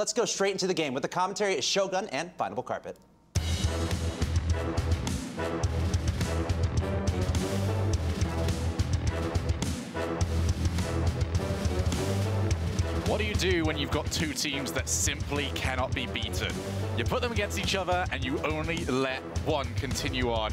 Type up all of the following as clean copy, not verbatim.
Let's go straight into the game with the commentary is Shogun and Findable Carpet. What do you do when you've got two teams that simply cannot be beaten? You put them against each other and you only let one continue on.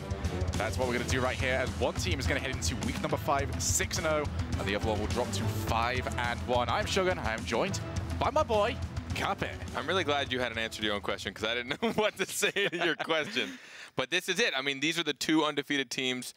That's what we're going to do right here, as one team is going to head into week number 5, 6-0, and the other one will drop to 5-1. I'm Shogun. I am joined by my boy, Carpet. I'm really glad you had an answer to your own question, because I didn't know what to say to your question. But this is it. I mean, these are the two undefeated teams.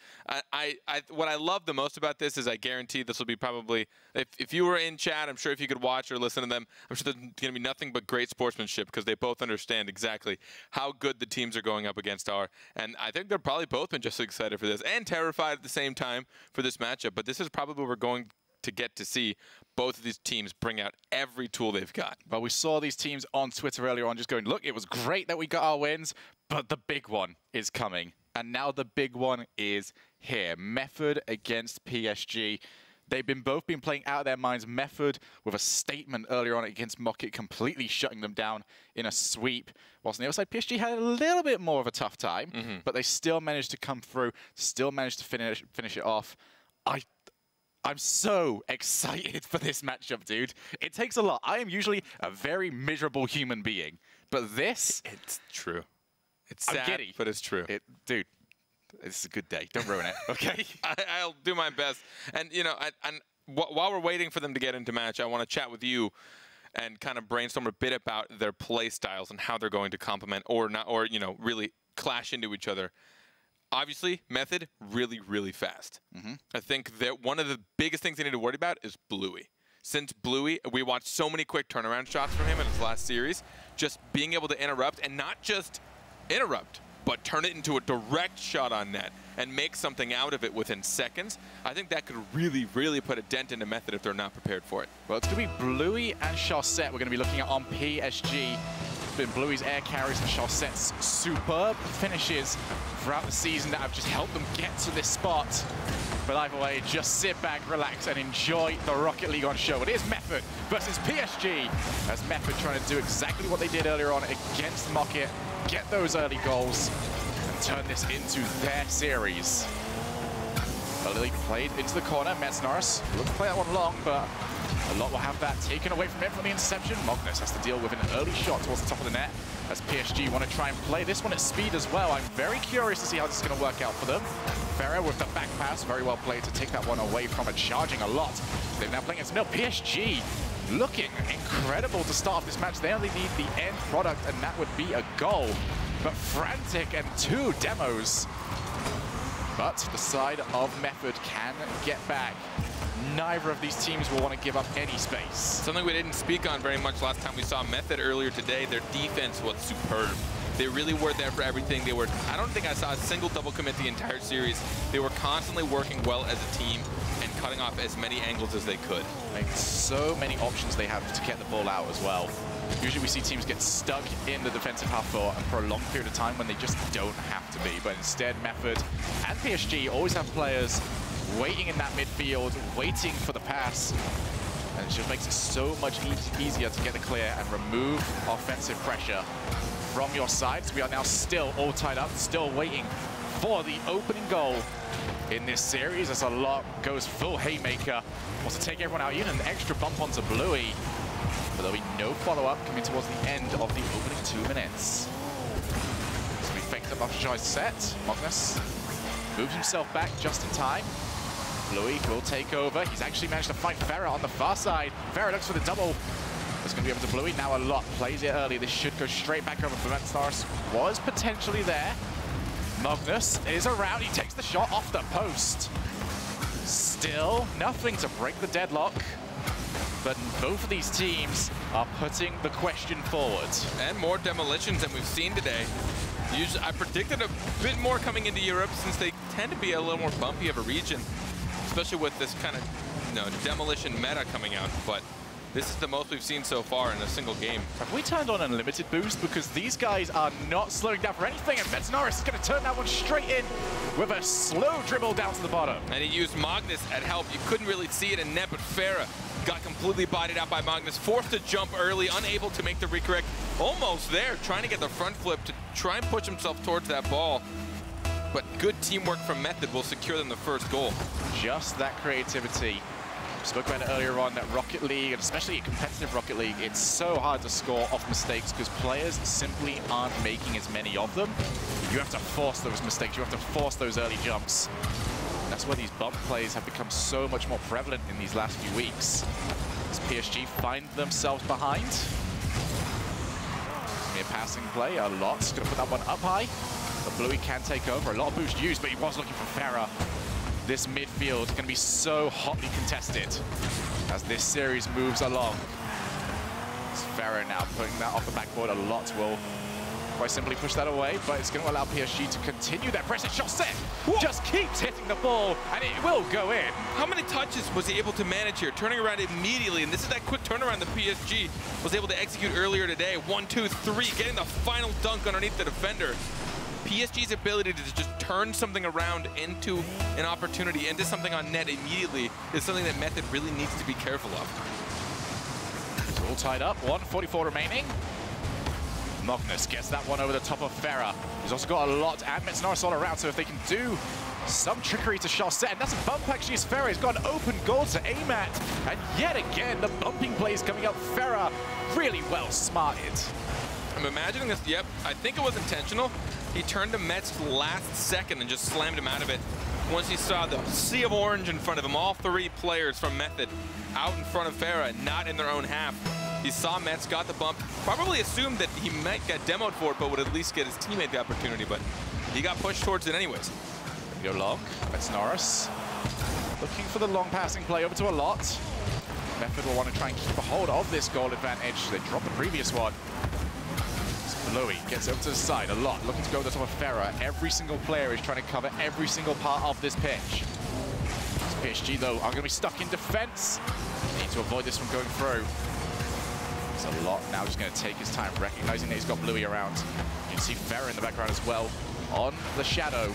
What I love the most about this is I guarantee this will be probably, if you were in chat, I'm sure if you could watch or listen to them, I'm sure there's going to be nothing but great sportsmanship, because they both understand exactly how good the teams are going up against are. And I think they're probably both been just excited for this and terrified at the same time for this matchup. But this is probably what we're going to get to see both of these teams bring out every tool they've got. Well, we saw these teams on Twitter earlier on just going, look, it was great that we got our wins, but the big one is coming. And now the big one is here. Method against PSG. They've both been playing out of their minds. Method with a statement earlier on against Mocket, completely shutting them down in a sweep. Whilst on the other side, PSG had a little bit more of a tough time, but they still managed to come through, still managed to finish it off. I'm so excited for this matchup, dude. It takes a lot. I am usually a very miserable human being, but this... It's true. It's sad, giddy, but it's true. Dude, it's a good day. Don't ruin it, okay? I'll do my best. And, you know, while we're waiting for them to get into match, I want to chat with you and kind of brainstorm a bit about their play styles and how they're going to complement or not, or, you know, really clash into each other. Obviously, Method, really, really fast. I think that one of the biggest things they need to worry about is Bluey. Since Bluey, we watched so many quick turnaround shots from him in his last series, just being able to interrupt, and not just interrupt, but turn it into a direct shot on net and make something out of it within seconds. I think that could really, really put a dent into Method if they're not prepared for it. Well, it's going to be Bluey and Chaussette we're going to be looking at on PSG. It's been Bluey's air carries and Chaussette's superb finishes throughout the season that have just helped them get to this spot. But either way, just sit back, relax, and enjoy the Rocket League on show. It is Method versus PSG, as Method trying to do exactly what they did earlier on against Mocket, get those early goals, and turn this into their series. Lily played into the corner. Mets Norris looked to play that one long, but a lot will have that taken away from him from the interception. Magnus has to deal with an early shot towards the top of the net, as PSG want to try and play this one at speed as well. I'm very curious to see how this is going to work out for them. Ferrer with the back pass, very well played to take that one away from it, charging a lot. They're now playing against PSG, looking incredible to start off this match. They only need the end product, and that would be a goal. But frantic and 2 demos. But the side of Method can get back. Neither of these teams will want to give up any space. Something we didn't speak on very much last time we saw Method earlier today, their defense was superb. They really were there for everything. They were, I don't think I saw a single double commit the entire series. They were constantly working well as a team and cutting off as many angles as they could. Like, so many options they have to get the ball out as well. Usually we see teams get stuck in the defensive half for a prolonged period of time when they just don't have to be. But instead, Method and PSG always have players waiting in that midfield, waiting for the pass. And it just makes it so much easier to get the clear and remove offensive pressure from your sides. We are now still all tied up, still waiting for the opening goal in this series, as a lot goes full haymaker. Wants to take everyone out, even an extra bump onto Bluey. But there'll be no follow-up coming towards the end of the opening 2 minutes. So we faked up after Chaussette. Magnus moves himself back just in time. Bluey will take over. He's actually managed to fight Ferrer on the far side. Ferrer looks for the double. It's going to be over to Bluey. Now a lot plays it early. This should go straight back over for Mets. Was potentially there. Magnus is around. He takes the shot off the post. Still nothing to break the deadlock. But both of these teams are putting the question forward. And more demolitions than we've seen today. Usually, I predicted a bit more coming into Europe, since they tend to be a little more bumpy of a region, especially with this kind of demolition meta coming out. But This is the most we've seen so far in a single game. Have we turned on unlimited boost? Because these guys are not slowing down for anything, and Norris is going to turn that one straight in with a slow dribble down to the bottom. And he used Magnus at help. You couldn't really see it in net, but Farah got completely bodied out by Magnus, forced to jump early, unable to make the recorrect. Almost there, trying to get the front flip to try and push himself towards that ball. But good teamwork from Method will secure them the first goal. Just that creativity. We spoke about it earlier on that Rocket League, and especially competitive Rocket League, it's so hard to score off mistakes because players simply aren't making as many of them. You have to force those mistakes. You have to force those early jumps. That's where these bump plays have become so much more prevalent in these last few weeks. As PSG find themselves behind. It's going to be a passing play. A lot's going to put that one up high. But Bluey can take over. A lot of boost used, but he was looking for Farah. This midfield is going to be so hotly contested as this series moves along. It's Farah now putting that off the backboard. A lot will quite simply push that away, but it's going to allow PSG to continue their pressure. Shot set just keeps hitting the ball, and it will go in. How many touches was he able to manage here? Turning around immediately, and this is that quick turnaround that PSG was able to execute earlier today. 1, 2, 3, getting the final dunk underneath the defender. PSG's ability to just turn something around into an opportunity, into something on net immediately, is something that Method really needs to be careful of. It's all tied up, 1:44 remaining. Magnus gets that one over the top of Farah. He's also got a lot and Norris all around, so if they can do some trickery to Chaussette, and that's a bump actually as Farah has got an open goal to aim at. And yet again, the bumping plays coming up. Farah really well smarted. I'm imagining this, yep, I think it was intentional. He turned to Metz last second and just slammed him out of it. Once he saw the sea of orange in front of him, all three players from Method out in front of Farah, not in their own half. He saw Metz, got the bump, probably assumed that he might get demoed for it, but would at least get his teammate the opportunity, but he got pushed towards it anyways. Go long, that's Norris. Looking for the long passing play over to a lot. Method will want to try and keep a hold of this goal advantage. They dropped the previous one. Bluey gets over to the side a lot, looking to go to the top of Farah. Every single player is trying to cover every single part of this pitch. PSG, though, are going to be stuck in defense. Need to avoid this from going through. It's a lot now, just going to take his time, recognizing that he's got Bluey around. You can see Farah in the background as well, on the shadow.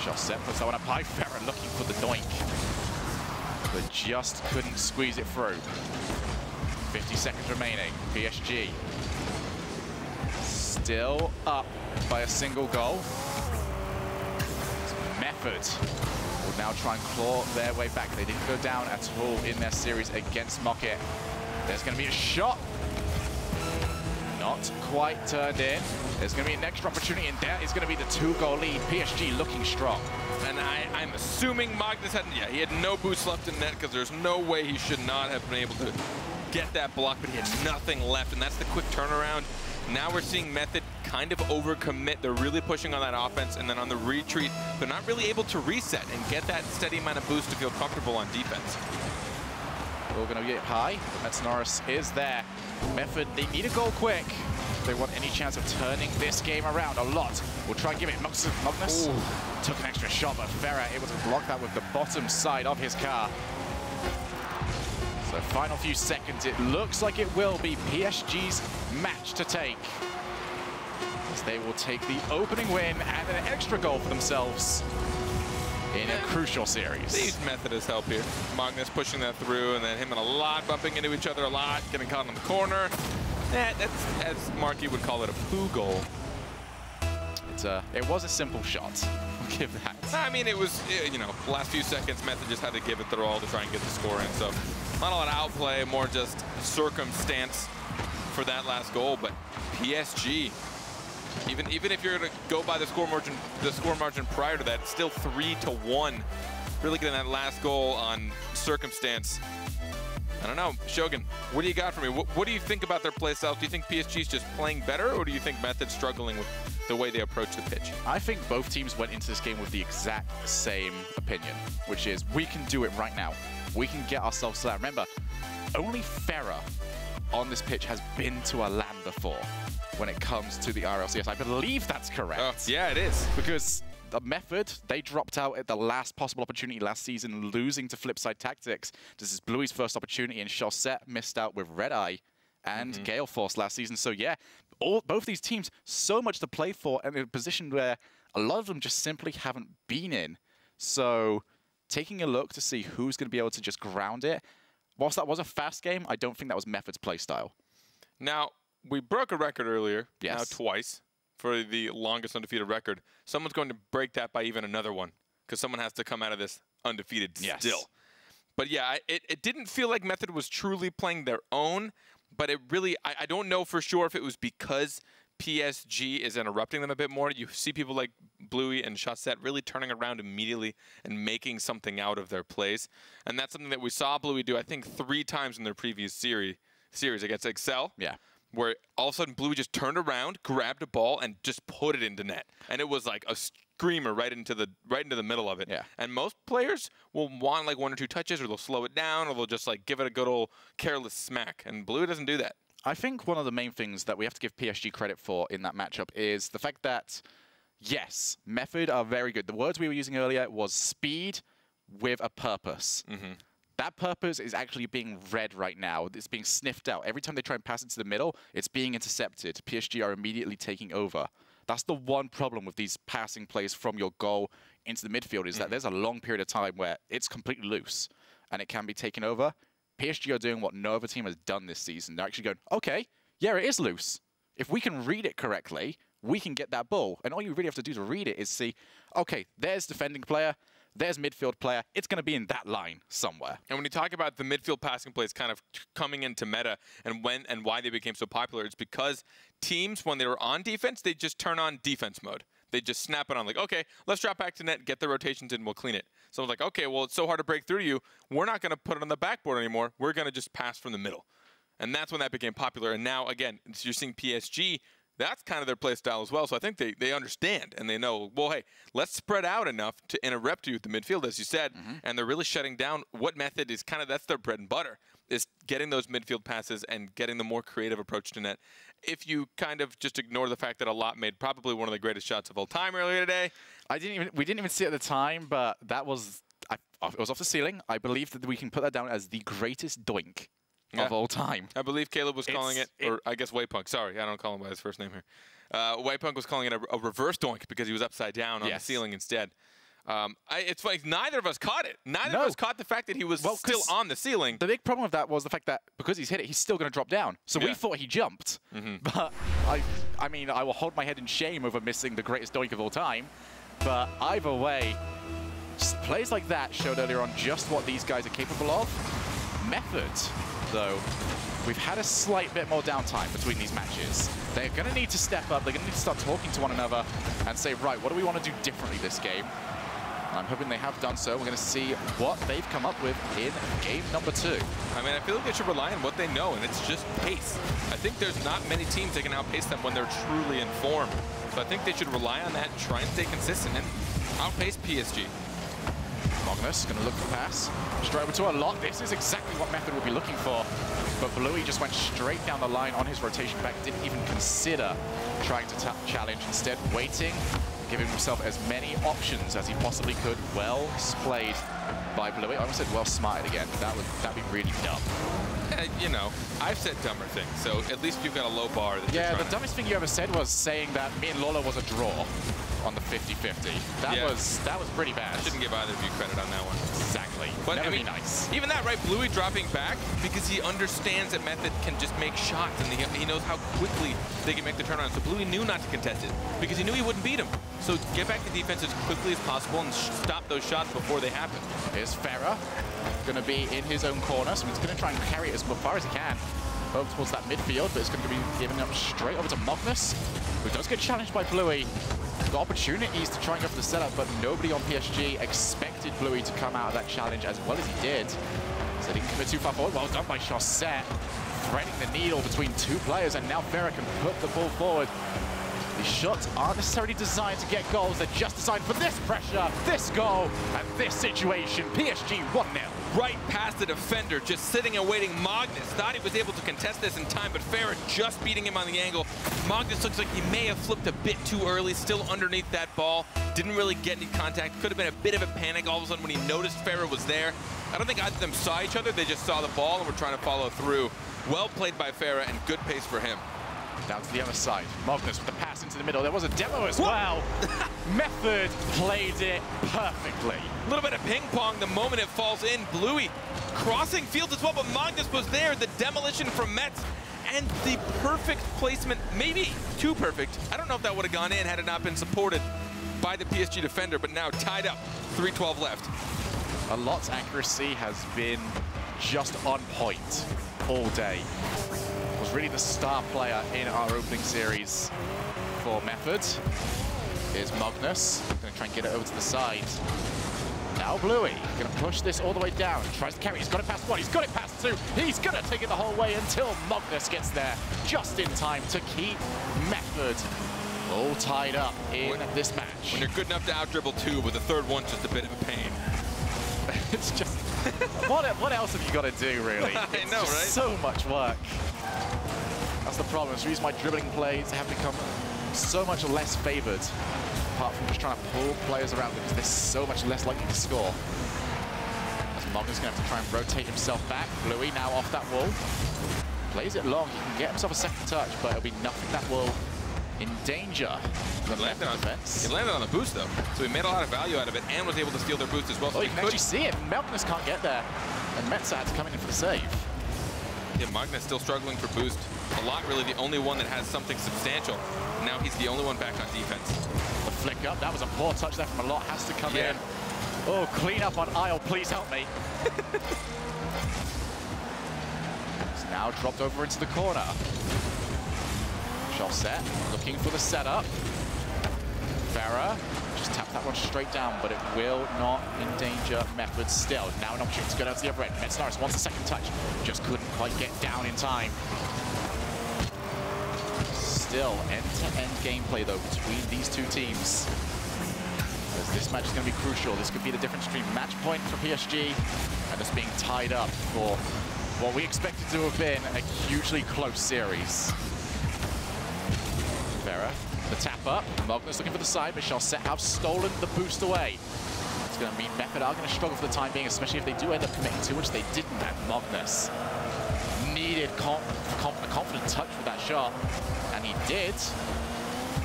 Chaussette puts that one up high. Farah looking for the doink, but just couldn't squeeze it through. 50 seconds remaining. PSG still up by a single goal. Method will now try and claw their way back. They didn't go down at all in their series against Mocket. There's going to be a shot. Not quite turned in. There's going to be an extra opportunity, and that is going to be the 2-goal lead. PSG looking strong. And I'm assuming Magnus he had no boost left in net, because there's no way he should not have been able to get that block, but he had nothing left, and that's the quick turnaround. Now we're seeing Method kind of overcommit. They're really pushing on that offense, and then on the retreat, they're not really able to reset and get that steady amount of boost to feel comfortable on defense. We're going to get high. That's Norris is there. Method, they need a goal quick. If they want any chance of turning this game around. A lot. We'll try and give it. Magnus took an extra shot, but Farah able to block that with the bottom side of his car. So final few seconds, it looks like it will be PSG's match to take, as they will take the opening win and an extra goal for themselves in a crucial series. They used Method as help here. Magnus pushing that through, and then him and a lot bumping into each other a lot, getting caught in the corner. That's, as Marky would call it, a poo goal. It was a simple shot. I'll give that. I mean, it was, you know, last few seconds, Method just had to give it their all to try and get the score in. So not a lot of outplay, more just circumstance for that last goal. But PSG, even if you're going to go by the score margin prior to that, it's still 3-1. Really getting that last goal on circumstance. I don't know, Shogun, what do you got for me? What do you think about their play style? Do you think PSG's just playing better, or do you think Method's struggling with the way they approach the pitch? I think both teams went into this game with the exact same opinion, which is we can do it right now. We can get ourselves to that. Remember, only Farah on this pitch has been to a LAN before when it comes to the RLCS. I believe that's correct. Yeah, it is. Because Method, they dropped out at the last possible opportunity last season, losing to Flipside Tactics. This is Bluey's first opportunity, and Chaussette missed out with Red Eye and Gale Force last season. So yeah, both these teams, so much to play for, and in a position where a lot of them just simply haven't been in. So taking a look to see who's going to be able to just ground it. Whilst that was a fast game, I don't think that was Method's play style. Now, we broke a record earlier, yes. now twice, for the longest undefeated record. Someone's going to break that by even another one, because someone has to come out of this undefeated still. But yeah, it didn't feel like Method was truly playing their own, but it really, I don't know for sure if it was because PSG is interrupting them a bit more. You see people like Bluey and Chaussette really turning around immediately and making something out of their plays. And that's something that we saw Bluey do, I think, 3 times in their previous series against Excel. Yeah. Where all of a sudden Bluey just turned around, grabbed a ball, and just put it into net. And it was like a screamer right into the middle of it. Yeah. And most players will want like 1 or 2 touches, or they'll slow it down, or they'll just like give it a good old careless smack. And Bluey doesn't do that. I think one of the main things that we have to give PSG credit for in that matchup is the fact that, yes, Method are very good. The words we were using earlier was speed with a purpose. That purpose is actually being read right now. It's being sniffed out. Every time they try and pass into the middle, it's being intercepted. PSG are immediately taking over. That's the one problem with these passing plays from your goal into the midfield, is that there's a long period of time where it's completely loose and it can be taken over. PSG are doing what no other team has done this season. They're actually going, okay, yeah, it is loose. If we can read it correctly, we can get that ball. And all you really have to do to read it is see, okay, there's defending player, there's midfield player. It's going to be in that line somewhere. And when you talk about the midfield passing plays kind of coming into meta and why they became so popular, it's because teams, when they were on defense, they just turn on defense mode. They just snap it on like, okay, let's drop back to net, get the rotations in, we'll clean it. So I was like, okay, well, it's so hard to break through you. We're not going to put it on the backboard anymore. We're going to just pass from the middle. And that's when that became popular. And now, again, you're seeing PSG, that's kind of their play style as well. So I think they understand and they know, well, hey, let's spread out enough to interrupt you with the midfield, as you said. And they're really shutting down what Method is kind of, that's their bread and butter, is getting those midfield passes and getting the more creative approach to net. If you kind of just ignore the fact that Alot made probably one of the greatest shots of all time earlier today. We didn't even see it at the time, but that was, it was off the ceiling. I believe that we can put that down as the greatest doink of all time. I believe Caleb was calling it, or I guess Waypunk. Sorry, I don't call him by his first name here. Waypunk was calling it a reverse doink because he was upside down on the ceiling instead. It's funny, neither of us caught it. Neither of us caught the fact that he was still on the ceiling. The big problem with that was the fact that because he's hit it, he's still going to drop down. So we thought he jumped. But I mean, I will hold my head in shame over missing the greatest doink of all time. But either way, just plays like that showed earlier on just what these guys are capable of. Method, though, we've had a slight bit more downtime between these matches. They're going to need to step up. They're going to need to start talking to one another and say, right, what do we want to do differently this game? And I'm hoping they have done so. We're going to see what they've come up with in game number 2. I mean, I feel like they should rely on what they know, and it's just pace. I think there's not many teams that can outpace them when they're truly in form. So I think they should rely on that and try and stay consistent and outpace PSG. Magnus going to look for pass. Straight over to Alot. This is exactly what Method would be looking for. But Bluey just went straight down the line on his rotation back. Didn't even consider trying to challenge. Instead, waiting, giving himself as many options as he possibly could. Well played by Bluey. I almost said well smarted again. That'd be really dumb. You know, I've said dumber things, so at least you've got a low bar. Yeah, the dumbest thing you ever said was saying that me and Lola was a draw on the 50-50. That was pretty bad. I shouldn't give either of you credit on that one. Exactly. But never I mean, be nice. Even that, right? Bluey dropping back because he understands that Method can just make shots, and he knows how quickly they can make the turnaround. So Bluey knew not to contest it because he knew he wouldn't beat him. So get back to defense as quickly as possible and stop those shots before they happen. Here's Farah, going to be in his own corner, so he's going to try and carry it as far as he can. Over towards that midfield, but it's going to be giving up straight over to Magnus, who does get challenged by Bluey. Got opportunities to try and go for the setup, but nobody on PSG expected Bluey to come out of that challenge as well as he did. So he didn't commit too far forward. Well done by Chaussette, threading the needle between 2 players, and now Farah can put the ball forward. These shots aren't necessarily designed to get goals. They're just designed for this pressure, this goal, and this situation. PSG 1-0. Right past the defender, just sitting and waiting. Magnus thought he was able to contest this in time, but Farah just beating him on the angle. Magnus looks like he may have flipped a bit too early, still underneath that ball. Didn't really get any contact. Could have been a bit of a panic all of a sudden when he noticed Farah was there. I don't think either of them saw each other. They just saw the ball and were trying to follow through. Well played by Farah and good pace for him. Down to the other side. Magnus with the pass into the middle. There was a demo as well. Method played it perfectly. A little bit of ping pong the moment it falls in. Bluey crossing fields as well, but Magnus was there. The demolition from Metz and the perfect placement, maybe too perfect. I don't know if that would have gone in had it not been supported by the PSG defender, but now tied up. 3:12 left. A lot's accuracy has been just on point all day. Was really the star player in our opening series for Method. Here's Magnus, gonna try and get it over to the side. Now Bluey, gonna push this all the way down. Tries to carry, he's got it past one, he's got it past two. He's gonna take it the whole way until Magnus gets there, just in time to keep Method all tied up in this match. When you're good enough to out-dribble two, but the third one's just a bit of a pain. It's just, what else have you got to do, really? I know, right? So much work. That's the problem. So my dribbling plays have become so much less favored, apart from just trying to pull players around because they're so much less likely to score. As Magnus going to have to try and rotate himself back. Bluey now off that wall. Plays it long. He can get himself a second touch, but it'll be nothing that will endanger the landed on defense. He landed on the boost, though, so he made a lot of value out of it and was able to steal their boost as well. So you can actually see it. Magnus can't get there, and Metza had to come in for the save. Yeah, Magnus still struggling for boost. A lot, really, the only one that has something substantial. Now he's the only one back on defense. The flick up, that was a poor touch there from a lot. Has to come in. Oh, clean up on aisle, please help me. It's now dropped over into the corner. Chaussette looking for the setup. Farah just tapped that one straight down, but it will not endanger Method still. Now an opportunity to go down to the other end. Metznaris wants a second touch, just couldn't quite get down in time. Still end-to-end gameplay though between these two teams. As this match is going to be crucial. This could be the difference between match point for PSG and us being tied up for what we expected to have been a hugely close series. Farah, the tap up. Magnus looking for the side, but Chaussette have stolen the boost away. It's going to mean Method are going to struggle for the time being, especially if they do end up committing too much. They didn't at Magnus. Needed a confident touch with that shot, and he did.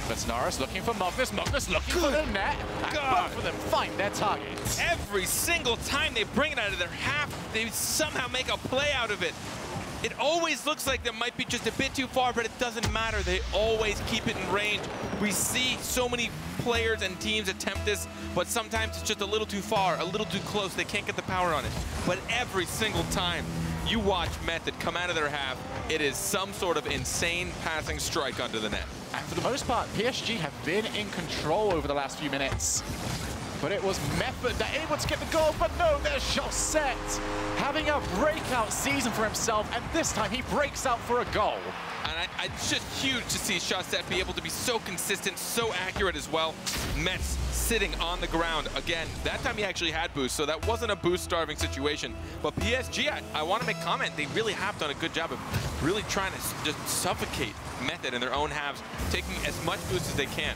Metznaris looking for Magnus. Magnus looking for the net. And both of them find their targets. Every single time they bring it out of their half, they somehow make a play out of it. It always looks like they might be just a bit too far, but it doesn't matter. They always keep it in range. We see so many players and teams attempt this, but sometimes it's just a little too far, a little too close. They can't get the power on it. But every single time you watch Method come out of their half, it is some sort of insane passing strike onto the net. And for the most part, PSG have been in control over the last few minutes. But it was Method that able to get the goal, but no, there's Chaussette having a breakout season for himself, and this time he breaks out for a goal. And it's just huge to see Chaussette be able to be so consistent, so accurate as well. Metz sitting on the ground. Again, that time he actually had boost, so that wasn't a boost-starving situation. But PSG, I want to make comment, they really have done a good job of really trying to just suffocate Method in their own halves, taking as much boost as they can.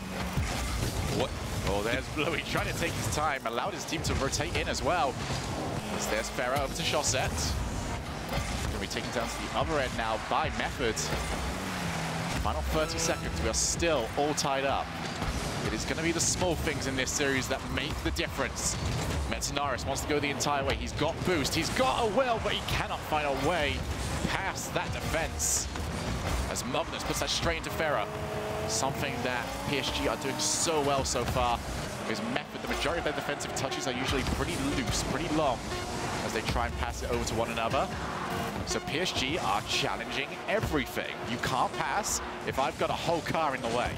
What? Oh, there's Bluey trying to take his time, allowed his team to rotate in as well. As there's Farah over to Chaussette. Going to be taken down to the other end now by Method. Final 30 seconds, we are still all tied up. It is going to be the small things in this series that make the difference. Metznaris wants to go the entire way. He's got boost, he's got a will, but he cannot find a way past that defense. As Magnus puts that straight into Farah. Something that PSG are doing so well so far is Method. The majority of their defensive touches are usually pretty loose, pretty long, as they try and pass it over to one another. So PSG are challenging everything. You can't pass if I've got a whole car in the way.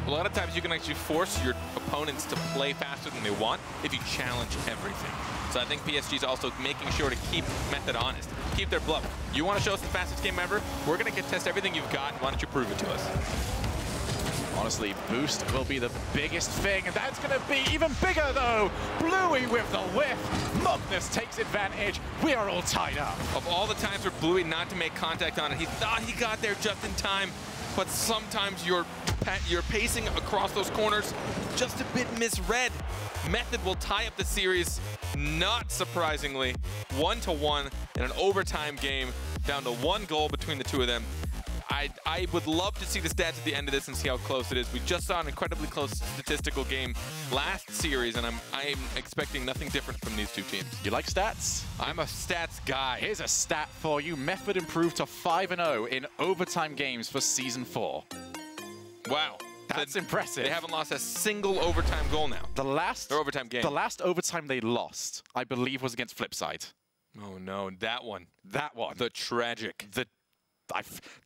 A lot of times you can actually force your opponents to play faster than they want if you challenge everything. So I think PSG is also making sure to keep Method honest, keep their bluff. You want to show us the fastest game ever? We're going to test everything you've got. Why don't you prove it to us? Honestly, boost will be the biggest thing, and that's going to be even bigger, though. Bluey with the whiff. Magnus takes advantage. We are all tied up. Of all the times for Bluey not to make contact on it, he thought he got there just in time, but sometimes you're pacing across those corners just a bit misread. Method will tie up the series, not surprisingly, 1-1 in an overtime game, down to 1 goal between the two of them. I would love to see the stats at the end of this and see how close it is. We just saw an incredibly close statistical game last series, and I'm expecting nothing different from these two teams. You like stats? I'm a stats guy. Here's a stat for you. Method improved to 5-0 in overtime games for Season 4. Wow. That's impressive. They haven't lost a single overtime goal now. Or overtime game. The last overtime they lost, I believe, was against Flipside. Oh no, that one. That one. The tragic.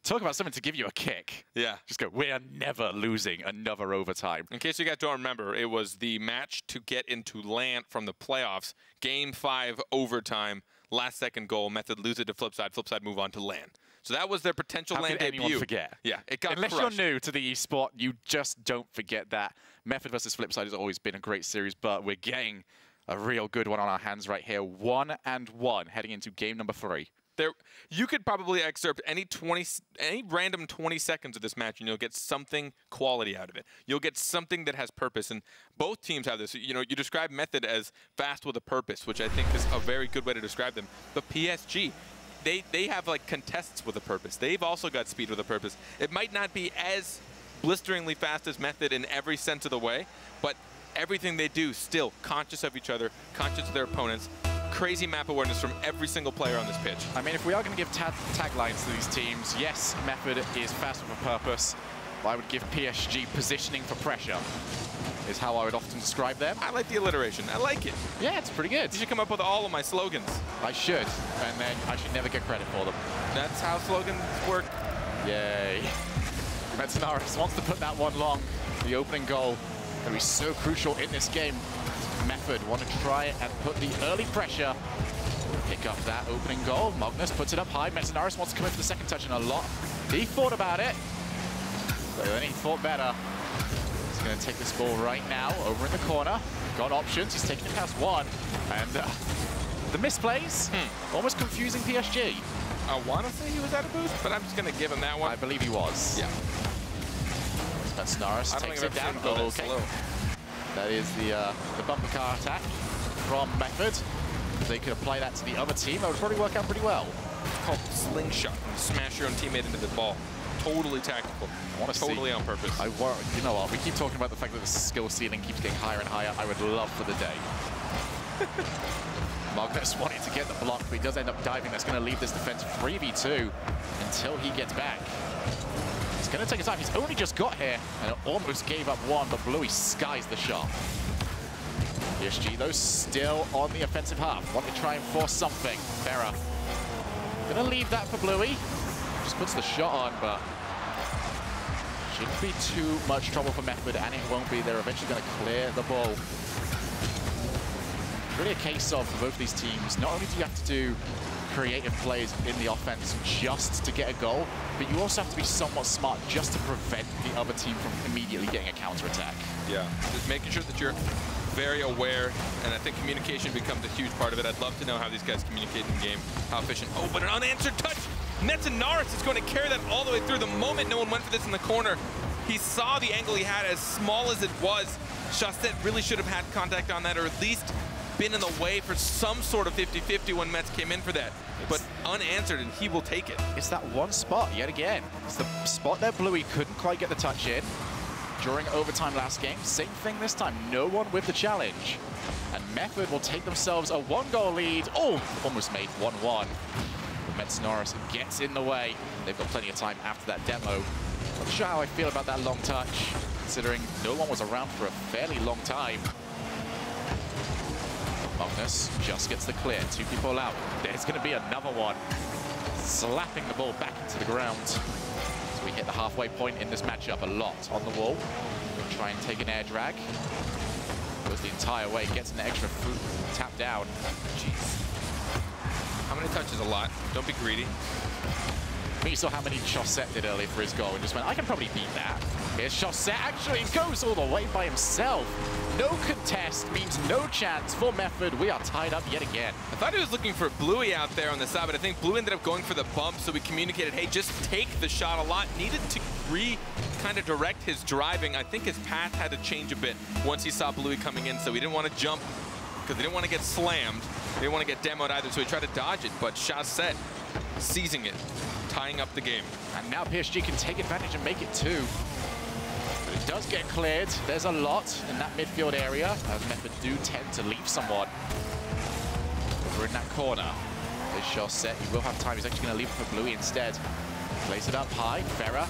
Talk about something to give you a kick. Yeah. Just go, we are never losing another overtime. In case you guys don't remember, it was the match to get into LAN from the playoffs. Game 5 overtime, last second goal. Method lose it to Flipside. Flipside move on to LAN. So that was their potential LAN debut. Anyone forget? Yeah, it got Unless crushed. you're new to the esport, you just don't forget that. Method versus Flipside has always been a great series, but we're getting a real good one on our hands right here. 1-1 heading into game number 3. You could probably excerpt any random 20 seconds of this match, and you'll get something quality out of it. You'll get something that has purpose, and both teams have this. You know, you describe Method as fast with a purpose, which I think is a very good way to describe them. But PSG, they have like contests with a purpose. They've also got speed with a purpose. It might not be as blisteringly fast as Method in every sense of the way, but everything they do still conscious of each other, conscious of their opponents. Crazy map awareness from every single player on this pitch. I mean, if we are going to give taglines to these teams, yes, Method is fast with a purpose, but I would give PSG positioning for pressure, is how I would often describe them. I like the alliteration. I like it. Yeah, it's pretty good. You should come up with all of my slogans. I should, and then I should never get credit for them. That's how slogans work. Yay. Metanaris wants to put that one long. The opening goal going to be so crucial in this game. Method want to try and put the early pressure. Pick up that opening goal. Magnus puts it up high. Metanaris wants to come in for the second touch in a lot. He thought about it, but then he thought better. He's going to take this ball right now over in the corner. Got options. He's taking it past one. And the misplays, almost confusing PSG. I want to say he was out of boost, but I'm just going to give him that one. I believe he was. Yeah. Metanaris takes it down. Oh, okay. Slow. That is the bumper car attack from Method. If they could apply that to the other team, that would probably work out pretty well. It's called slingshot. You smash your own teammate into the ball. Totally tactical. Totally on purpose. You know what? We keep talking about the fact that the skill ceiling keeps getting higher and higher. I would love for the day. Magnus wanting to get the block, but he does end up diving. That's going to leave this defense 3v2 until he gets back. It's going to take his time. He's only just got here and almost gave up one, but Bluey skies the shot. PSG, though, still on the offensive half. Want to try and force something. Farah going to leave that for Bluey. Just puts the shot on, but shouldn't be too much trouble for Method, and it won't be. They're eventually going to clear the ball. It's really a case of, for both these teams, not only do you have to do creative plays in the offense just to get a goal, but you also have to be somewhat smart just to prevent the other team from immediately getting a counter-attack. Yeah, just making sure that you're very aware, and I think communication becomes a huge part of it. I'd love to know how these guys communicate in the game, how efficient. Oh, but an unanswered touch! Metanaris is going to carry that all the way through. The moment no one went for this in the corner, he saw the angle he had, as small as it was. Chasset really should have had contact on that, or at least been in the way for some sort of 50-50 when Mets came in for that. But unanswered, and he will take it. It's that one spot yet again. It's the spot that Bluey couldn't quite get the touch in during overtime last game. Same thing this time. No one with the challenge. And Method will take themselves a 1-goal lead. Oh, almost made 1-1. Metanaris gets in the way. They've got plenty of time after that demo. Not sure how I feel about that long touch, considering no one was around for a fairly long time. Magnus just gets the clear. 2 people out. There's going to be another one. Slapping the ball back into the ground. So we hit the halfway point in this matchup a lot on the wall. We'll try and take an air drag. Goes the entire way. Gets an extra tap down. Jeez. How many touches? A lot. Don't be greedy. But you saw how many Chaussette did earlier for his goal and just went, I can probably beat that. Here's Chaussette, actually goes all the way by himself. No contest means no chance for Method. We are tied up yet again. I thought he was looking for Bluey out there on the side, but I think Blue ended up going for the bump, so we communicated, hey, just take the shot a lot. Needed to kind of direct his driving. I think his path had to change a bit once he saw Bluey coming in, so he didn't want to jump because he didn't want to get slammed. He didn't want to get demoed either, so he tried to dodge it, but Chaussette seizing it, tying up the game. And now PSG can take advantage and make it 2. But it does get cleared. There's a lot in that midfield area, as Method do tend to leave somewhat over in that corner. There's Chaussette. He will have time. He's actually going to leave it for Bluey instead. Plays it up high. Ferrer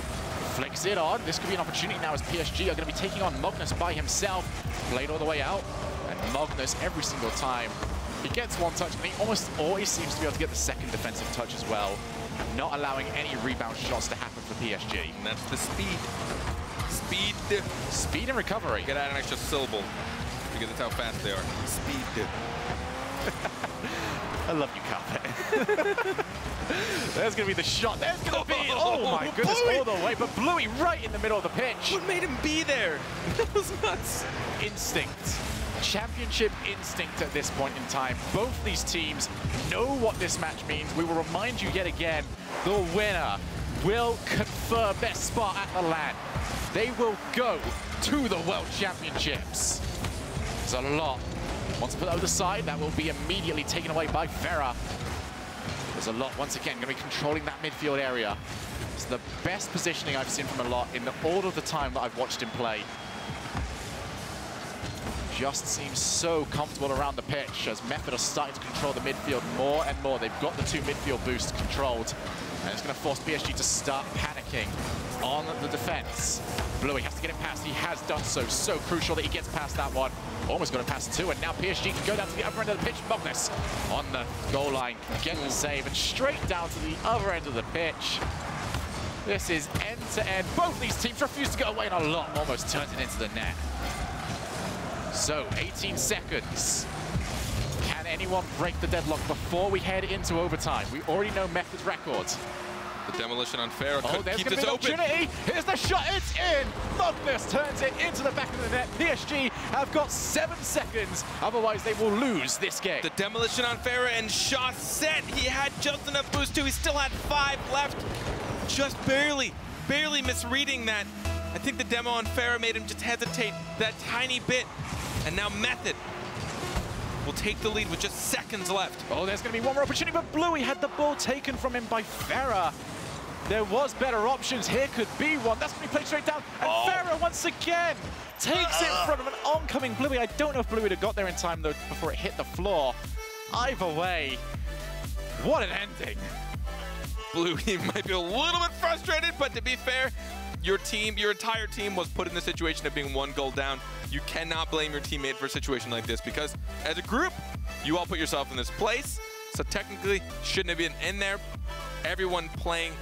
flicks it on. This could be an opportunity now as PSG are going to be taking on Magnus by himself. Played all the way out. And Magnus, every single time, he gets one touch, and he almost always seems to be able to get the second defensive touch as well, not allowing any rebound shots to happen for PSG. And that's the speed. Speed and recovery. Get out an extra syllable, because that's how fast they are. Speed. I love you, Carpet. There's going to be the shot. There's going to be, oh my goodness, Bluey. all the way. But Bluey right in the middle of the pitch. What made him be there? That was nuts. Instinct. Championship instinct at this point in time. Both these teams know what this match means. We will remind you yet again, the winner will confirm their spot at the LAN. They will go to the World Championships. There's a lot. Once put over the side, that will be immediately taken away by Ferrer. There's a lot, once again, going to be controlling that midfield area. It's the best positioning I've seen from a lot in all of the time that I've watched him play. Just seems so comfortable around the pitch as Method are starting to control the midfield more and more. They've got the 2 midfield boosts controlled, and it's going to force PSG to start panicking on the defense. Bluey has to get it past. He has done so. So crucial that he gets past that one. Almost got it past 2, and now PSG can go down to the other end of the pitch. Magnus on the goal line can get the save, and straight down to the other end of the pitch. This is end to end. Both these teams refuse to go away, and a lot almost turns it into the net. So, 18 seconds. Can anyone break the deadlock before we head into overtime? We already know Method's records. The demolition on Ferrer Oh, could there's keep going to this be an open. opportunity. Here's the shot. It's in. Magnus turns it into the back of the net. PSG have got 7 seconds. Otherwise, they will lose this game. The demolition on Ferrer and Chaussette. He had just enough boost too. He still had 5 left. Just barely misreading that. I think the demo on Ferrer made him just hesitate that tiny bit. And now Method will take the lead with just seconds left. Oh, there's going to be one more opportunity, but Bluey had the ball taken from him by Ferrer. There was better options. Here could be one. That's going to be played straight down. And Ferrer once again takes it in front of an oncoming Bluey. I don't know if Bluey would have got there in time, though, before it hit the floor. Either way, what an ending. Bluey might be a little bit frustrated, but to be fair, your entire team was put in the situation of being 1 goal down. You cannot blame your teammate for a situation like this because as a group, you all put yourself in this place. So technically, shouldn't have been in there. Everyone playing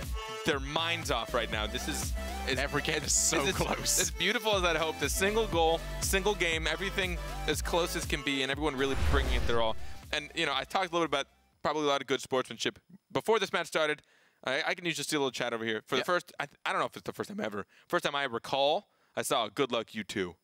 their minds off right now. This is every game is so close. As beautiful as I'd hoped. A single goal, single game, everything as close as can be, and everyone really bringing it their all. And you know, I talked a little bit about probably a lot of good sportsmanship before this match started. I can use just a little chat over here. For the first, I don't know if it's the first time ever. First time I recall, I saw a good luck you two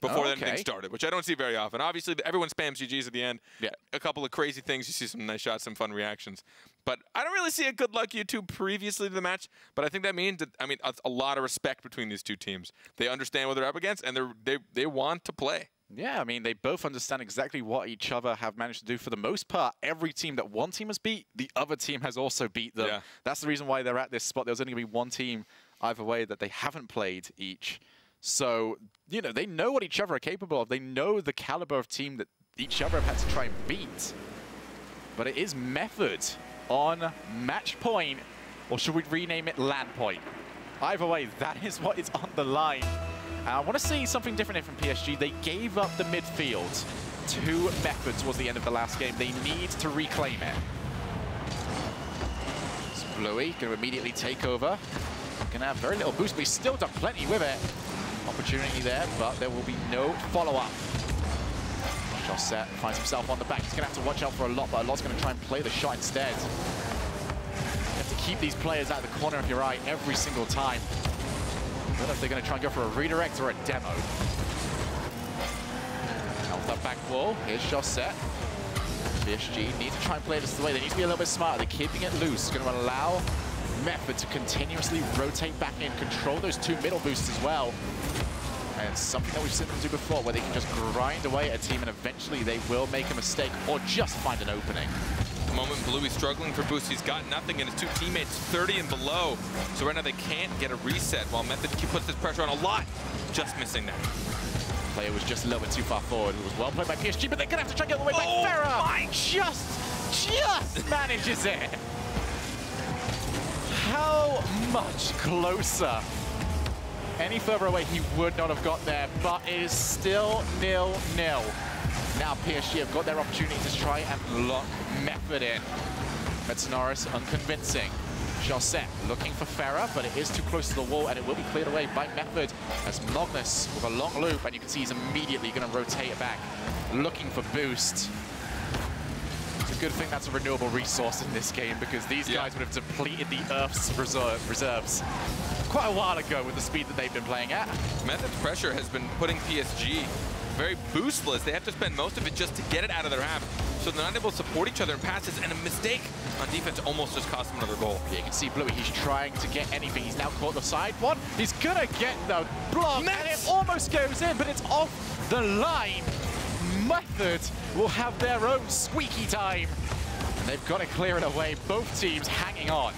before anything started, which I don't see very often. Obviously, everyone spams GGs at the end. Yeah. A couple of crazy things. You see some nice shots, some fun reactions. But I don't really see a good luck you two previously to the match. But I think that means that, I mean, a lot of respect between these two teams. They understand what they're up against, and they want to play. Yeah, I mean, they both understand exactly what each other have managed to do for the most part. Every team that one team has beat, the other team has also beat them. Yeah. That's the reason why they're at this spot. There's only going to be one team either way that they haven't played each. So, you know, they know what each other are capable of. They know the caliber of team that each other have had to try and beat. But it is Method on match point, or should we rename it LAN point? Either way, that is what is on the line. I want to see something different here from PSG. They gave up the midfield to Method towards the end of the last game. They need to reclaim it. So Bluey going to immediately take over. Going to have very little boost, but he's still done plenty with it. Opportunity there, but there will be no follow-up. Chaussette finds himself on the back. He's going to have to watch out for a lot, but a lot's going to try and play the shot instead. have to keep these players out of the corner of your eye every single time. I don't know if they're going to try and go for a redirect or a demo. Now with that back wall, here's Chaussette. PSG need to try and play this away. They need to be a little bit smarter. They're keeping it loose. It's going to allow Method to continuously rotate back in, control those two middle boosts as well. And it's something that we've seen them do before, where they can just grind away at a team and eventually they will make a mistake or just find an opening. The moment Bluey's struggling for boost, he's got nothing, and his two teammates 30 and below. So right now they can't get a reset, while Method puts this pressure on a lot, just missing that. Player was just a little bit too far forward. It was well played by PSG, but they're going to have to try and get away by Farah. Just manages it. How much closer? Any further away, he would not have got there, but it is still 0-0. Now PSG have got their opportunity to try and lock Method in. Metznaris unconvincing. Chaussette looking for Farah, but it is too close to the wall, and it will be cleared away by Method as Magnus with a long loop, and you can see he's immediately going to rotate it back, looking for boost. It's a good thing that's a renewable resource in this game, because these guys would have depleted the Earth's reserves quite a while ago with the speed that they've been playing at. Method's pressure has been putting PSG very boostless. They have to spend most of it just to get it out of their half, so they're not able to support each other in passes, and a mistake on defense almost just cost them another goal. Yeah, you can see Bluey, he's trying to get anything. He's now caught the side one. He's gonna get the block, and it almost goes in, but it's off the line. Method will have their own squeaky time, and they've got to clear it away. Both teams hanging on.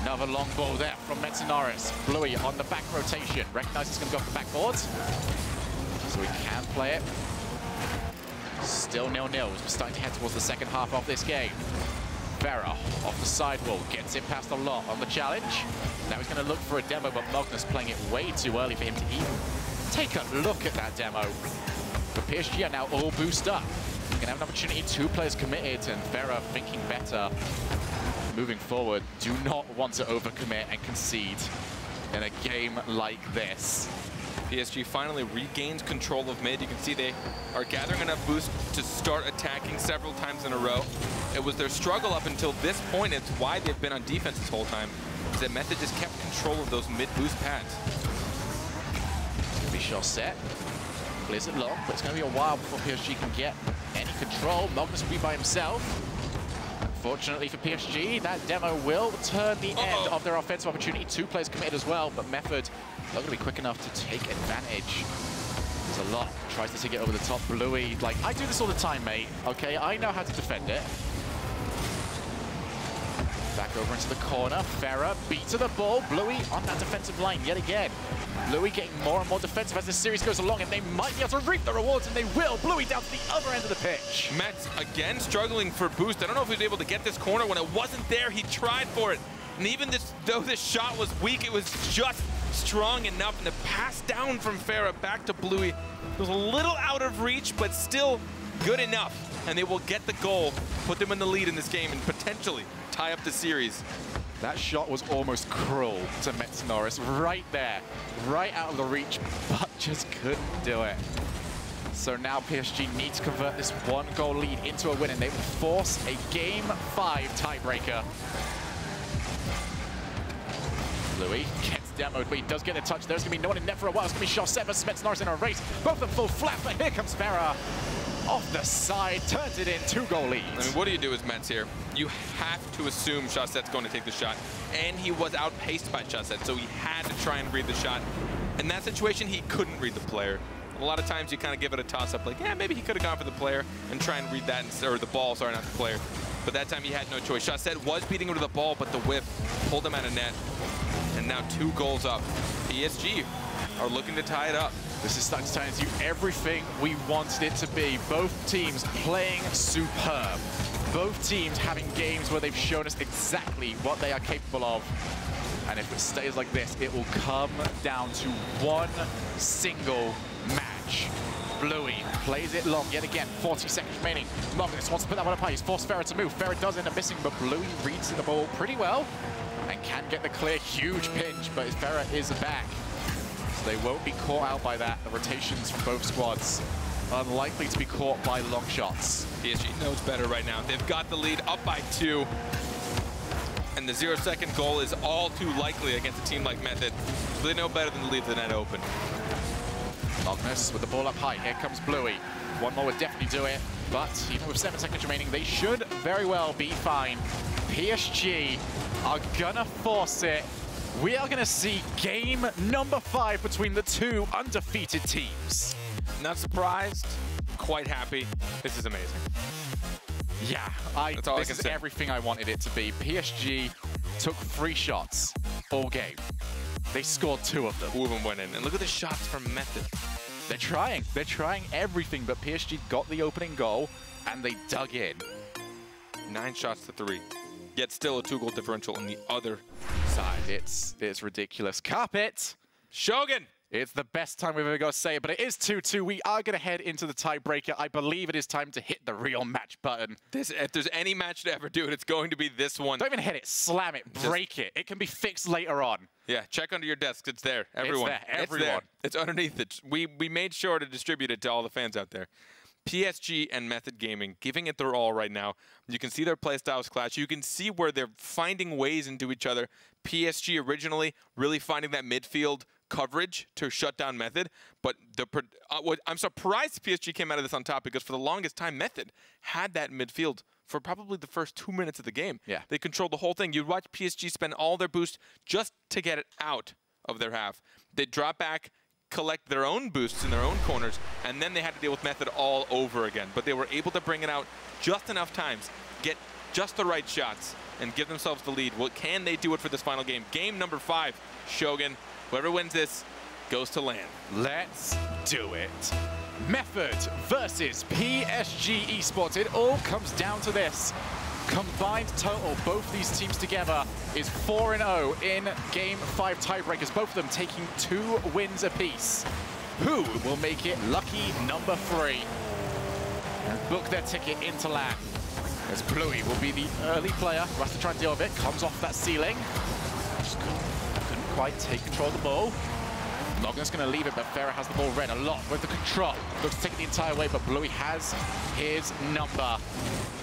Another long ball there from Metznaris. Bluey on the back rotation. Recognizes he's going to go for the backboards, so he can play it. Still 0-0 as we're starting to head towards the second half of this game. Farah off the sidewall, gets it past a lot on the challenge. Now he's going to look for a demo, but Magnus playing it way too early for him to even take a look at that demo. But PSG are now all boosted up. Going to have an opportunity, 2 players committed, and Farah thinking better. Moving forward, do not want to overcommit and concede in a game like this. PSG finally regains control of mid. You can see they are gathering enough boost to start attacking several times in a row. It was their struggle up until this point. It's why they've been on defense this whole time, is that Method just kept control of those mid boost pads. It's going to be Chaussette. Plays it long, but it's going to be a while before PSG can get any control. Magnus will be by himself. Fortunately for PSG, that demo will turn the end of their offensive opportunity. 2 players committed as well, but Method not going to be quick enough to take advantage. There's a lot. Tries to take it over the top. Bluey, like, I do this all the time, mate. Okay, I know how to defend it. Back over into the corner. Farah beat to the ball. Bluey on that defensive line yet again. Bluey getting more and more defensive as this series goes along, and they might be able to reap the rewards, and they will. Bluey down to the other end of the pitch. Mets again struggling for boost. I don't know if he was able to get this corner. When it wasn't there, he tried for it. And even though this shot was weak, it was just strong enough. And the pass down from Farah back to Bluey, it was a little out of reach, but still good enough. And they will get the goal, put them in the lead in this game, and potentially tie up the series. That shot was almost cruel to Metznaris, right there, right out of the reach, but just couldn't do it. So now PSG need to convert this 1-goal lead into a win, and they will force a Game 5 tiebreaker. Bluey gets demoed, but he does get a touch. There's going to be no one in net for a while. It's going to be Chaussette versus Metznaris in a race. Both of them full flat, but here comes Farah. Off the side, turns it in, 2-goal lead. I mean, what do you do as Mets here? You have to assume Chaussette's going to take the shot, and he was outpaced by Chaussette, so he had to try and read the shot. In that situation, he couldn't read the player. A lot of times you kind of give it a toss-up, like, yeah, maybe he could have gone for the player and try and read that, or the ball, sorry, not the player. But that time he had no choice. Chaussette was beating him to the ball, but the whip pulled him out of net. And now 2 goals up. PSG are looking to tie it up. This is starting to turn into everything we wanted it to be. Both teams playing superb. Both teams having games where they've shown us exactly what they are capable of. And if it stays like this, it will come down to 1 single match. Bluey plays it long yet again, 40 seconds remaining. Magnus wants to put that one up high. He's forced Farah to move. Farah does end up missing, but Bluey reads the ball pretty well and can get the clear. Huge pinch, but Farah is back. They won't be caught out by that. The rotations from both squads unlikely to be caught by long shots. PSG knows better right now. They've got the lead up by 2. And the 0-second goal is all too likely against a team like Method. So they know better than to leave the net open. Magnus with the ball up high. Here comes Bluey. One more would definitely do it. But even with 7 seconds remaining, they should very well be fine. PSG are gonna force it. We are gonna see game number 5 between the two undefeated teams. Not surprised, quite happy. This is amazing. Yeah, this is everything I wanted it to be. PSG took 3 shots all game. They scored 2 of them. 2 of them went in. And look at the shots from Method. They're trying everything, but PSG got the opening goal and they dug in. 9 shots to 3. Yet still a 2-goal differential on the other side. It's ridiculous. Carpet! Shogun! It's the best time we've ever got to say it, but it is 2-2. We are going to head into the tiebreaker. I believe it is time to hit the real match button. If there's any match to ever do it, it's going to be this one. Don't even hit it. Slam it. Break it. It can be fixed later on. Yeah, check under your desks. It's there. Everyone. It's there. Everyone. It's there. It's underneath it. We made sure to distribute it to all the fans out there. PSG and Method Gaming giving it their all right now. You can see their playstyles clash. You can see where they're finding ways into each other. PSG originally really finding that midfield coverage to shut down Method, but I'm surprised PSG came out of this on top, because for the longest time Method had that midfield for probably the first 2 minutes of the game. Yeah. They controlled the whole thing. You'd watch PSG spend all their boost just to get it out of their half. They'd drop back, collect their own boosts in their own corners, and then they had to deal with Method all over again. But they were able to bring it out just enough times, get just the right shots, and give themselves the lead. Well, can they do it for this final game? Game number 5, Shogun. Whoever wins this goes to LAN. Let's do it. Method versus PSG eSports. It all comes down to this. Combined total, both these teams together, is 4-0 in Game 5 tiebreakers, both of them taking 2 wins apiece. Who will make it lucky number 3 and book their ticket into LAN? As Bluey will be the early player who has to try and deal with it, comes off that ceiling. Just couldn't quite take control of the ball. Logan's going to leave it, but Farah has the ball read a lot with the control. Looks to take it the entire way, but Bluey has his number.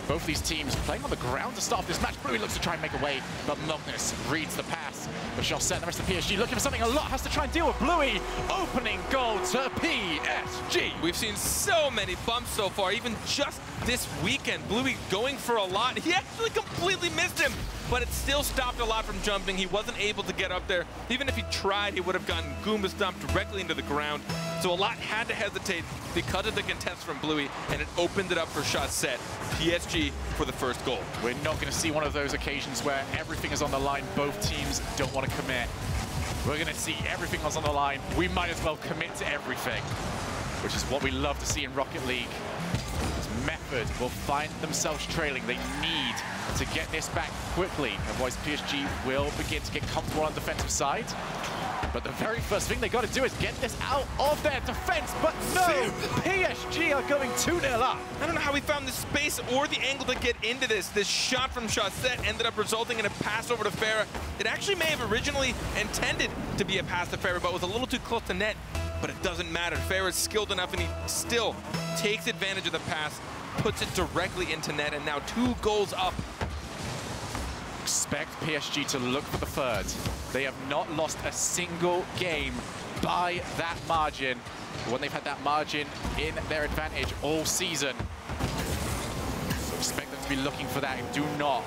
Both these teams playing on the ground to start off this match. Bluey looks to try and make a way, but Magnus reads the pass. But set the rest of PSG looking for something a lot. Has to try and deal with Bluey. Opening goal to PSG. We've seen so many bumps so far, even just this weekend. Bluey going for a lot. He actually completely missed him, but it still stopped a lot from jumping. He wasn't able to get up there. Even if he tried, he would have gotten Goomba stomped directly into the ground. So a lot had to hesitate because of the contest from Bluey, and it opened it up for Chaussette. PSG for the first goal. We're not going to see one of those occasions where everything is on the line, both teams don't want to commit. We're going to see everything is on the line. We might as well commit to everything, which is what we love to see in Rocket League. Method will find themselves trailing. They need to get this back quickly, otherwise PSG will begin to get comfortable on the defensive side. But the very first thing they got to do is get this out of their defense. But no, PSG are going 2-0 up. I don't know how he found the space or the angle to get into this. This shot from Chaussette ended up resulting in a pass over to Farah. It actually may have originally intended to be a pass to Farah, but was a little too close to net. But it doesn't matter. Farah's skilled enough, and he still takes advantage of the pass, puts it directly into net, and now 2 goals up. Expect PSG to look for the third. They have not lost a single game by that margin when they've had that margin in their advantage all season. So expect them to be looking for that, and do not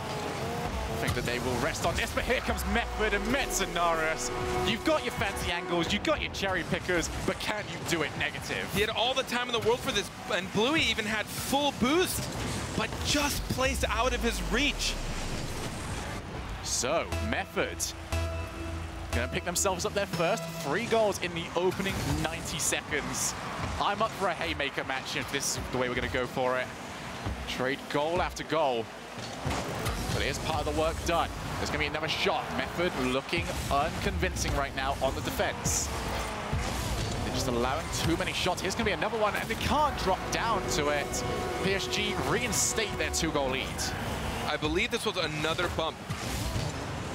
think that they will rest on this. But here comes Method and Mercenarius. You've got your fancy angles, you've got your cherry pickers, but can you do it negative? He had all the time in the world for this, and Bluey even had full boost, but just placed out of his reach. So, Method gonna pick themselves up their first 3 goals in the opening 90 seconds. I'm up for a haymaker match if this is the way we're gonna go for it. Trade goal after goal. But it is part of the work done. There's gonna be another shot. Method looking unconvincing right now on the defense. They're just allowing too many shots. Here's gonna be another one, and they can't drop down to it. PSG reinstate their 2-goal lead. I believe this was another bump.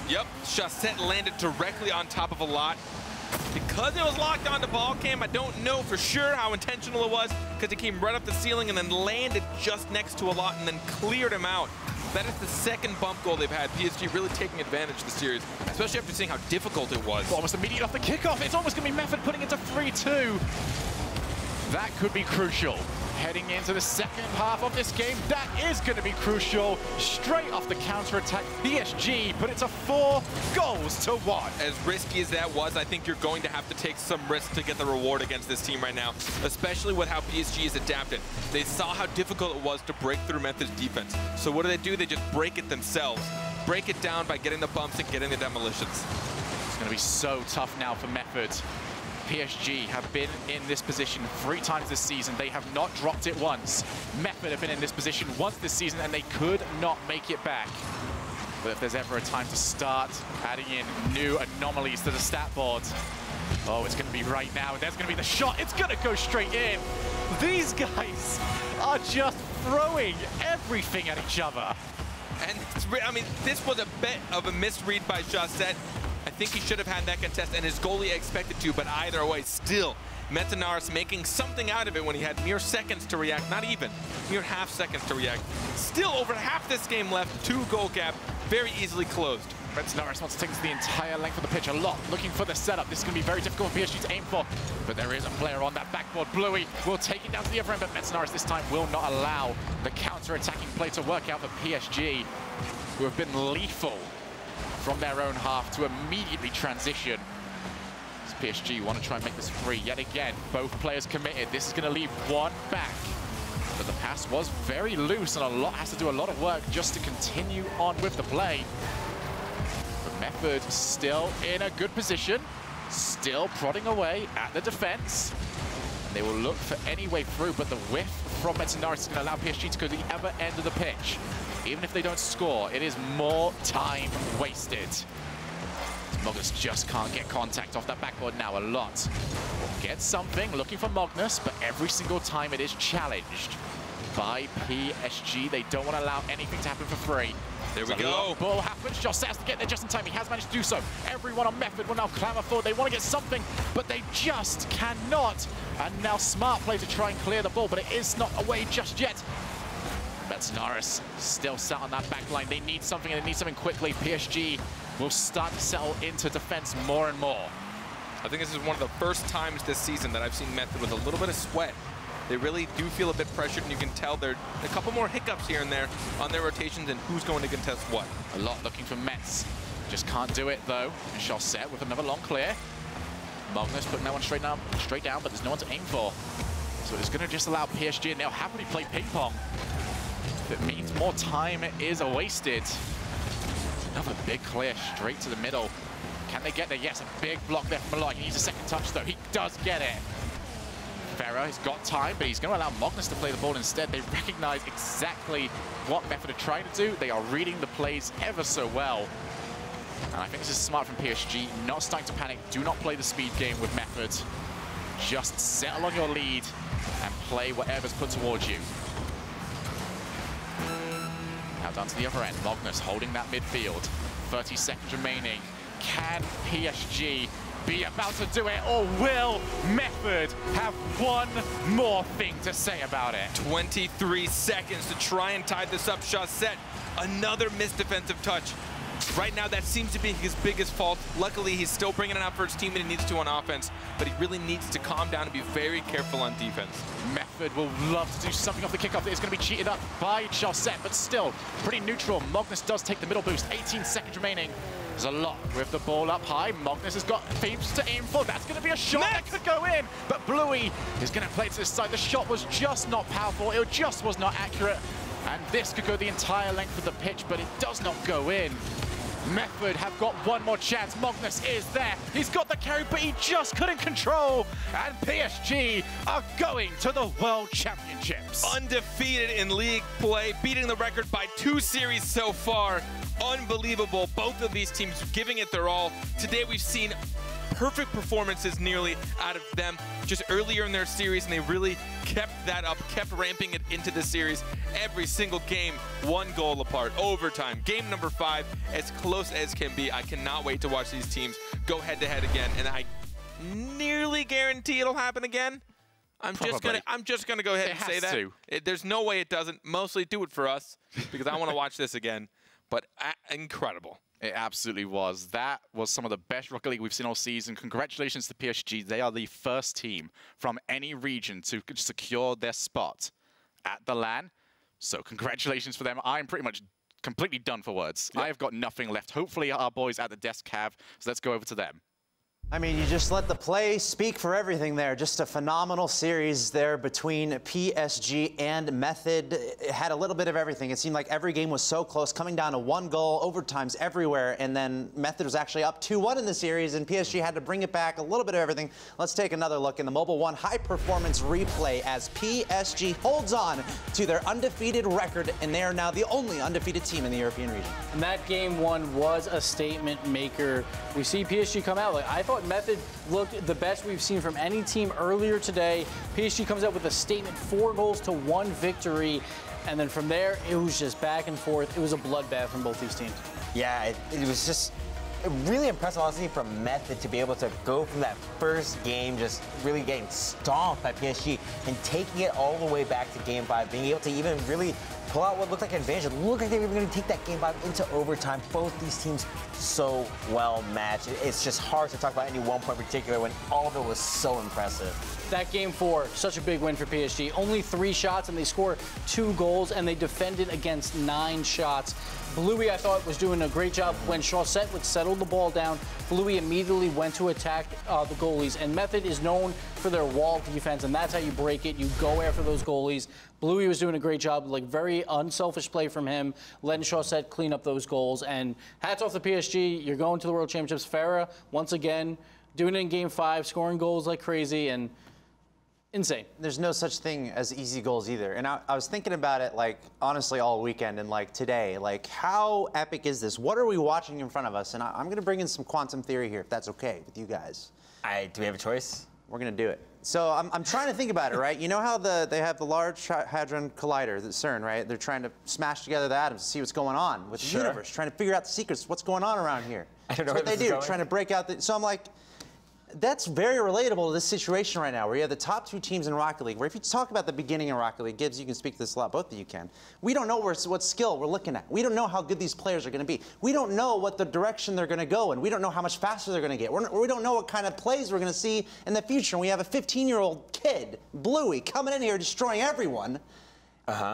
Yep, Chaussette landed directly on top of a lot. Because it was locked onto ball cam, I don't know for sure how intentional it was, because it came right up the ceiling and then landed just next to a lot and then cleared him out. That is the second bump goal they've had. PSG really taking advantage of the series, especially after seeing how difficult it was. Almost immediately off the kickoff. It's almost going to be Method putting it to 3-2. That could be crucial. Heading into the second half of this game, that is going to be crucial. Straight off the counter-attack, PSG put it to 4-1. As risky as that was, I think you're going to have to take some risks to get the reward against this team right now, especially with how PSG is adapted. They saw how difficult it was to break through Method's defense. So what do? They just break it themselves. Break it down by getting the bumps and getting the demolitions. It's going to be so tough now for Method. PSG have been in this position 3 times this season. They have not dropped it once. Method have been in this position once this season, and they could not make it back. But if there's ever a time to start adding in new anomalies to the stat board, oh, it's going to be right now. There's going to be the shot. It's going to go straight in. These guys are just throwing everything at each other. And I mean, this was a bit of a misread by Josette. I think he should have had that contest, and his goalie expected to, but either way, still, Metanaris making something out of it when he had mere seconds to react, not even, mere half seconds to react. Still over half this game left, 2-goal gap, very easily closed. Metanaris wants to take this the entire length of the pitch, a lot, looking for the setup. This is going to be very difficult for PSG to aim for, but there is a player on that backboard. Bluey will take it down to the other end, but Metanaris this time will not allow the counter-attacking play to work out for PSG, who have been lethal from their own half to immediately transition. As PSG want to try and make this free yet again. Both players committed. This is going to leave one back. But the pass was very loose, and has to do a lot of work just to continue on with the play. But Method still in a good position, still prodding away at the defense. And they will look for any way through, but the whiff from Metanaris is going to allow PSG to go to the other end of the pitch. Even if they don't score, it is more time wasted. Magnus just can't get contact off that backboard now a lot. Get something, looking for Magnus, but every single time it is challenged by PSG. They don't want to allow anything to happen for free. There we go. Ball happens. Josette has to get there just in time. He has managed to do so. Everyone on Method will now clamor forward. They want to get something, but they just cannot. And now smart play to try and clear the ball, but it is not away just yet. Metanaris still sat on that back line. They need something, and they need something quickly. PSG will start to settle into defense more and more. I think this is one of the first times this season that I've seen Method with a little bit of sweat. They really do feel a bit pressured, and you can tell there are a couple more hiccups here and there on their rotations and who's going to contest what. A lot looking for Metz. Just can't do it, though. Josette with another long clear. Magnus putting that one straight down, but there's no one to aim for. So it's going to just allow PSG, and they'll happily play ping-pong. It means more time is wasted. Another big clear straight to the middle. Can they get there? Yes, a big block there from Malloy. He needs a second touch, though. He does get it. Ferrer has got time, but he's going to allow Magnus to play the ball instead. They recognize exactly what Method are trying to do. They are reading the plays ever so well. And I think this is smart from PSG. Not starting to panic. Do not play the speed game with Method. Just settle on your lead and play whatever's put towards you. Now down to the other end, Magnus holding that midfield. 30 seconds remaining. Can PSG be about to do it, or will Method have one more thing to say about it? 23 seconds to try and tie this up. Josette, another missed defensive touch. Right now, that seems to be his biggest fault. Luckily, he's still bringing it out for his team, and he needs to on offense, but he really needs to calm down and be very careful on defense. Method will love to do something off the kickoff that is going to be cheated up by Josette, but still pretty neutral. Magnus does take the middle boost. 18 seconds remaining. There's a lot with the ball up high. Magnus has got Phoebes to aim for. That's going to be a shot that could go in, but Bluey is going to play to this side. The shot was just not powerful. It just was not accurate, and this could go the entire length of the pitch, but it does not go in. Method have got one more chance. Magnus is there. He's got the carry, but he just couldn't control. And PSG are going to the World Championships. Undefeated in league play, beating the record by 2 series so far. Unbelievable. Both of these teams giving it their all. Today we've seen perfect performances nearly out of them just earlier in their series, and they really kept that up, kept ramping it into the series. Every single game, 1 goal apart, overtime. Game number 5, as close as can be. I cannot wait to watch these teams go head-to-head again, and I nearly guarantee it'll happen again. I'm just gonna go ahead and say that. There's no way it doesn't. Mostly do it for us because I want to watch this again. But incredible. It absolutely was. That was some of the best Rocket League we've seen all season. Congratulations to PSG. They are the first team from any region to secure their spot at the LAN. So congratulations for them. I'm pretty much completely done for words. I have got nothing left. Hopefully our boys at the desk have. So let's go over to them. I mean, you just let the play speak for everything there. Just a phenomenal series there between PSG and Method. It had a little bit of everything. It seemed like every game was so close, coming down to 1 goal, overtimes everywhere, and then Method was actually up 2-1 in the series, and PSG had to bring it back, a little bit of everything. Let's take another look in the Mobile One high-performance replay as PSG holds on to their undefeated record, and they are now the only undefeated team in the European region. And that game 1 was a statement maker. We see PSG come out. Like, I thought Method looked the best we've seen from any team earlier today. PSG comes out with a statement, 4 goals to 1 victory. And then from there, it was just back and forth. It was a bloodbath from both these teams. Yeah, it was just really impressive, honestly, from Method to be able to go from that first game just really getting stomped by PSG and taking it all the way back to Game 5, being able to even really pull out what looked like an advantage. It looked like they were going to take that Game 5 into overtime. Both these teams so well matched. It's just hard to talk about any one point in particular when all of it was so impressive. That Game 4, such a big win for PSG. Only 3 shots, and they score 2 goals, and they defended against 9 shots. Bluey, I thought, was doing a great job. When Chaussette would settle the ball down, Bluey immediately went to attack the goalies. And Method is known for their wall defense, and that's how you break it. You go after those goalies. Bluey was doing a great job, like very unselfish play from him, letting Chaussette clean up those goals. And hats off to PSG. You're going to the World Championships. Farah, once again, doing it in Game 5, scoring goals like crazy, and insane. There's no such thing as easy goals either. And I was thinking about it, like, honestly, all weekend and, like, today. Like, how epic is this? What are we watching in front of us? And I'm going to bring in some quantum theory here, if that's okay with you guys. Do we have a choice? We're going to do it. So I'm trying to think about it, right? You know how they have the Large Hadron Collider, the CERN, right? They're trying to smash together the atoms to see what's going on with the universe, trying to figure out the secrets, what's going on around here. I don't know That's what they do, trying to break out the... So I'm like... That's very relatable to this situation right now, where you have the top 2 teams in Rocket League, where if you talk about the beginning of Rocket League, Gibbs, you can speak to this a lot, both of you can. We don't know what skill we're looking at. We don't know how good these players are going to be. We don't know what the direction they're going to go, and we don't know how much faster they're going to get. We don't know what kind of plays we're going to see in the future. And we have a 15-year-old kid, Bluey, coming in here destroying everyone.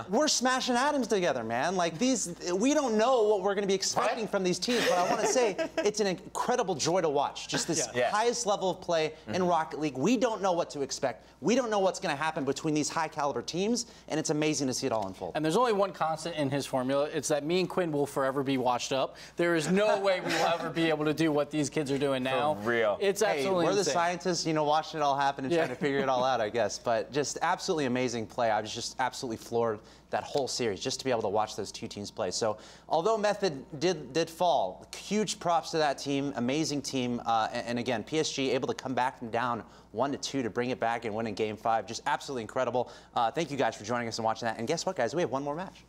We're smashing atoms together, man. Like, we don't know what we're going to be expecting from these teams, but I want to say it's an incredible joy to watch. Just this highest level of play in Rocket League. We don't know what to expect. We don't know what's going to happen between these high-caliber teams, and it's amazing to see it all unfold. And there's only one constant in his formula. It's that me and Quinn will forever be washed up. There is no way we will ever be able to do what these kids are doing now. For real. It's absolutely We're the insane. scientists, you know, watching it all happen and trying to figure it all out, I guess. But just absolutely amazing play. I was just absolutely floored that whole series just to be able to watch those 2 teams play. So although Method did fall, huge props to that team, amazing team. And again, PSG able to come back from down 1-2 to bring it back and win in Game 5. Just absolutely incredible. Thank you guys for joining us and watching that. And guess what, guys? We have one more match.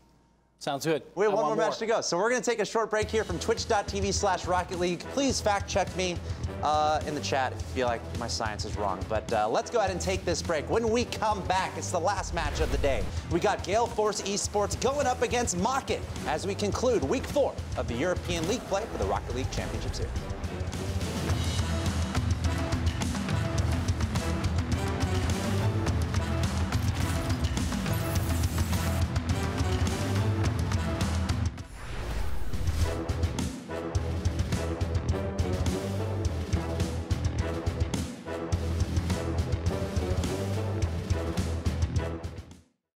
Sounds good. We have one more match to go. So we're going to take a short break here from twitch.tv/Rocket League. Please fact check me in the chat if you feel like my science is wrong. But let's go ahead and take this break. When we come back, it's the last match of the day. We got Gale Force eSports going up against Mock It as we conclude Week 4 of the European League play for the Rocket League Championship Series.